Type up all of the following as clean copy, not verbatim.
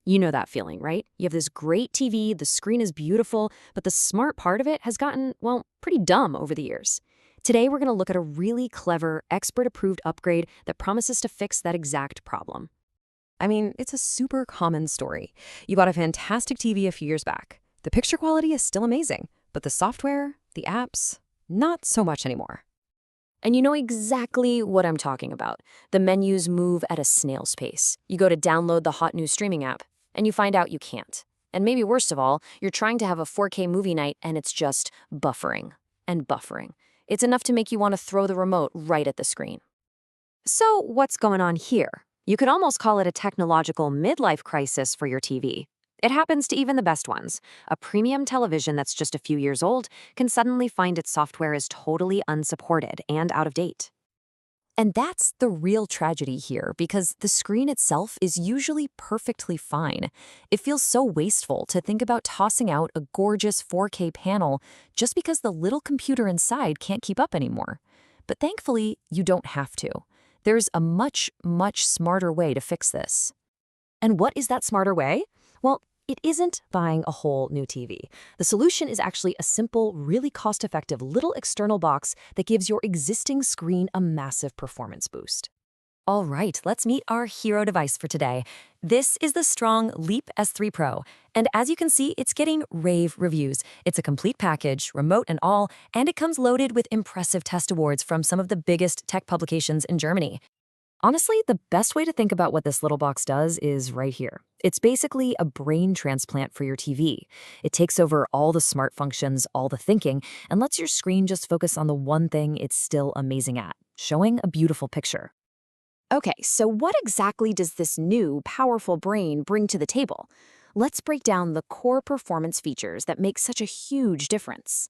You know that feeling, right? You have this great TV, the screen is beautiful, but the smart part of it has gotten, well, pretty dumb over the years. Today, we're going to look at a really clever, expert-approved upgrade that promises to fix that exact problem. I mean, it's a super common story. You bought a fantastic TV a few years back. The picture quality is still amazing, but the software, the apps, not so much anymore. And you know exactly what I'm talking about. The menus move at a snail's pace. You go to download the hot new streaming app, and you find out you can't. And maybe worst of all, you're trying to have a 4K movie night, and it's just buffering and buffering. It's enough to make you want to throw the remote right at the screen. So what's going on here? You could almost call it a technological midlife crisis for your TV. It happens to even the best ones. A premium television that's just a few years old can suddenly find its software is totally unsupported and out of date. And that's the real tragedy here, because the screen itself is usually perfectly fine. It feels so wasteful to think about tossing out a gorgeous 4K panel just because the little computer inside can't keep up anymore. But thankfully, you don't have to. There's a much, much smarter way to fix this. And what is that smarter way? Well, it isn't buying a whole new TV. The solution is actually a simple, really cost-effective little external box that gives your existing screen a massive performance boost. All right, let's meet our hero device for today. This is the Strong Leap S3 Pro, and as you can see, it's getting rave reviews. It's a complete package, remote and all, and it comes loaded with impressive test awards from some of the biggest tech publications in Germany. Honestly, the best way to think about what this little box does is right here. It's basically a brain transplant for your TV. It takes over all the smart functions, all the thinking, and lets your screen just focus on the one thing it's still amazing at, showing a beautiful picture. Okay, so what exactly does this new, powerful brain bring to the table? Let's break down the core performance features that make such a huge difference.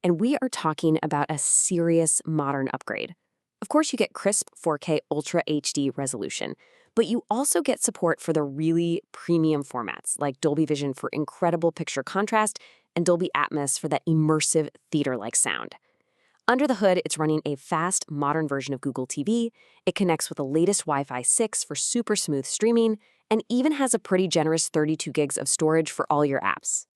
And we are talking about a serious modern upgrade. Of course, you get crisp 4K Ultra HD resolution, but you also get support for the really premium formats like Dolby Vision for incredible picture contrast and Dolby Atmos for that immersive theater-like sound. Under the hood, it's running a fast, modern version of Google TV, it connects with the latest Wi-Fi 6 for super smooth streaming, and even has a pretty generous 32 gigs of storage for all your apps.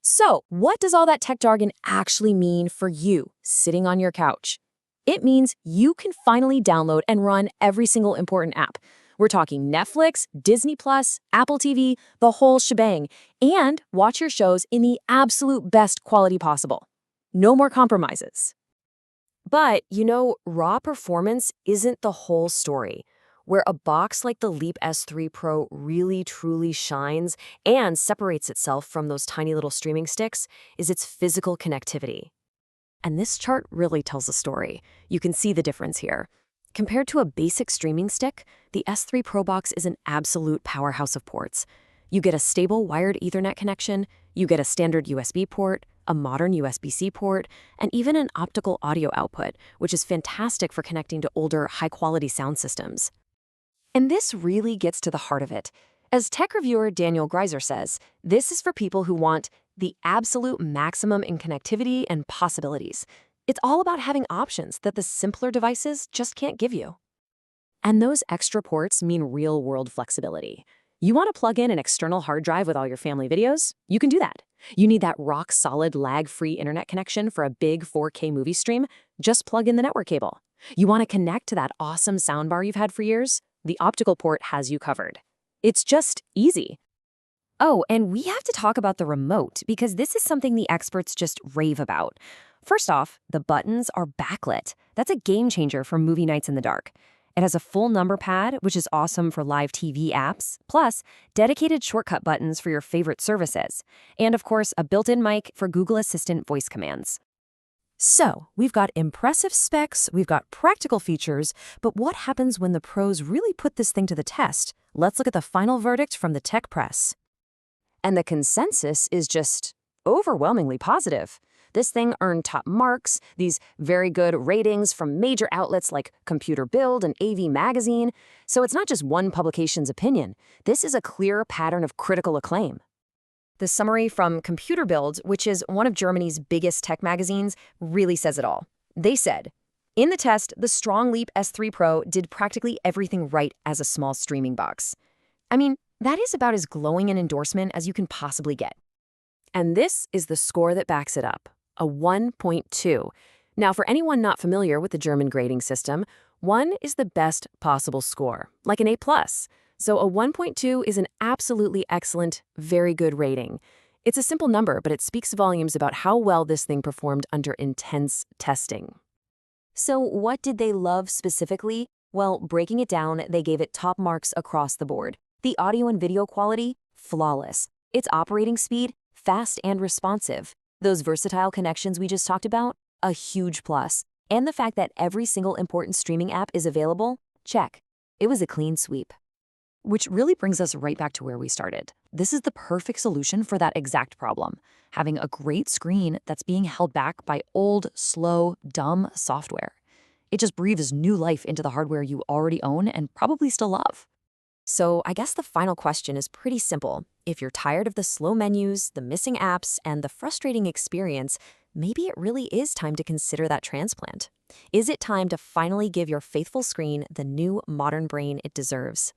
So, what does all that tech jargon actually mean for you, sitting on your couch? It means you can finally download and run every single important app. We're talking Netflix, Disney+, Apple TV, the whole shebang, and watch your shows in the absolute best quality possible. No more compromises. But, you know, raw performance isn't the whole story. Where a box like the Leap S3 Pro really truly shines and separates itself from those tiny little streaming sticks is its physical connectivity. And this chart really tells a story. You can see the difference here. Compared to a basic streaming stick, the S3 Pro Box is an absolute powerhouse of ports. You get a stable wired Ethernet connection, you get a standard USB port, a modern USB-C port, and even an optical audio output, which is fantastic for connecting to older, high-quality sound systems. And this really gets to the heart of it. As tech reviewer Daniel Greiser says, this is for people who want the absolute maximum in connectivity and possibilities. It's all about having options that the simpler devices just can't give you. And those extra ports mean real-world flexibility. You want to plug in an external hard drive with all your family videos? You can do that. You need that rock-solid, lag-free internet connection for a big 4K movie stream? Just plug in the network cable. You want to connect to that awesome soundbar you've had for years? The optical port has you covered. It's just easy. Oh, and we have to talk about the remote, because this is something the experts just rave about. First off, the buttons are backlit. That's a game changer for movie nights in the dark. It has a full number pad, which is awesome for live TV apps, plus dedicated shortcut buttons for your favorite services, and of course, a built-in mic for Google Assistant voice commands. So, we've got impressive specs, we've got practical features, but what happens when the pros really put this thing to the test? Let's look at the final verdict from the tech press. And the consensus is just overwhelmingly positive. This thing earned top marks, these very good ratings from major outlets like Computer Bild and AV Magazine. So it's not just one publication's opinion. This is a clear pattern of critical acclaim. The summary from Computer Bild, which is one of Germany's biggest tech magazines, really says it all. They said, in the test, the Strong Leap S3 Pro did practically everything right as a small streaming box. I mean, That is about as glowing an endorsement as you can possibly get. And this is the score that backs it up, a 1.2. Now, for anyone not familiar with the German grading system, 1 is the best possible score, like an A+. So a 1.2 is an absolutely excellent, very good rating. It's a simple number, but it speaks volumes about how well this thing performed under intense testing. So what did they love specifically? Well, breaking it down, they gave it top marks across the board. The audio and video quality, flawless. Its operating speed, fast and responsive. Those versatile connections we just talked about, a huge plus. And the fact that every single important streaming app is available, check. It was a clean sweep. Which really brings us right back to where we started. This is the perfect solution for that exact problem, having a great screen that's being held back by old, slow, dumb software. It just breathes new life into the hardware you already own and probably still love. So I guess the final question is pretty simple. If you're tired of the slow menus, the missing apps, and the frustrating experience, maybe it really is time to consider that transplant. Is it time to finally give your faithful screen the new modern brain it deserves?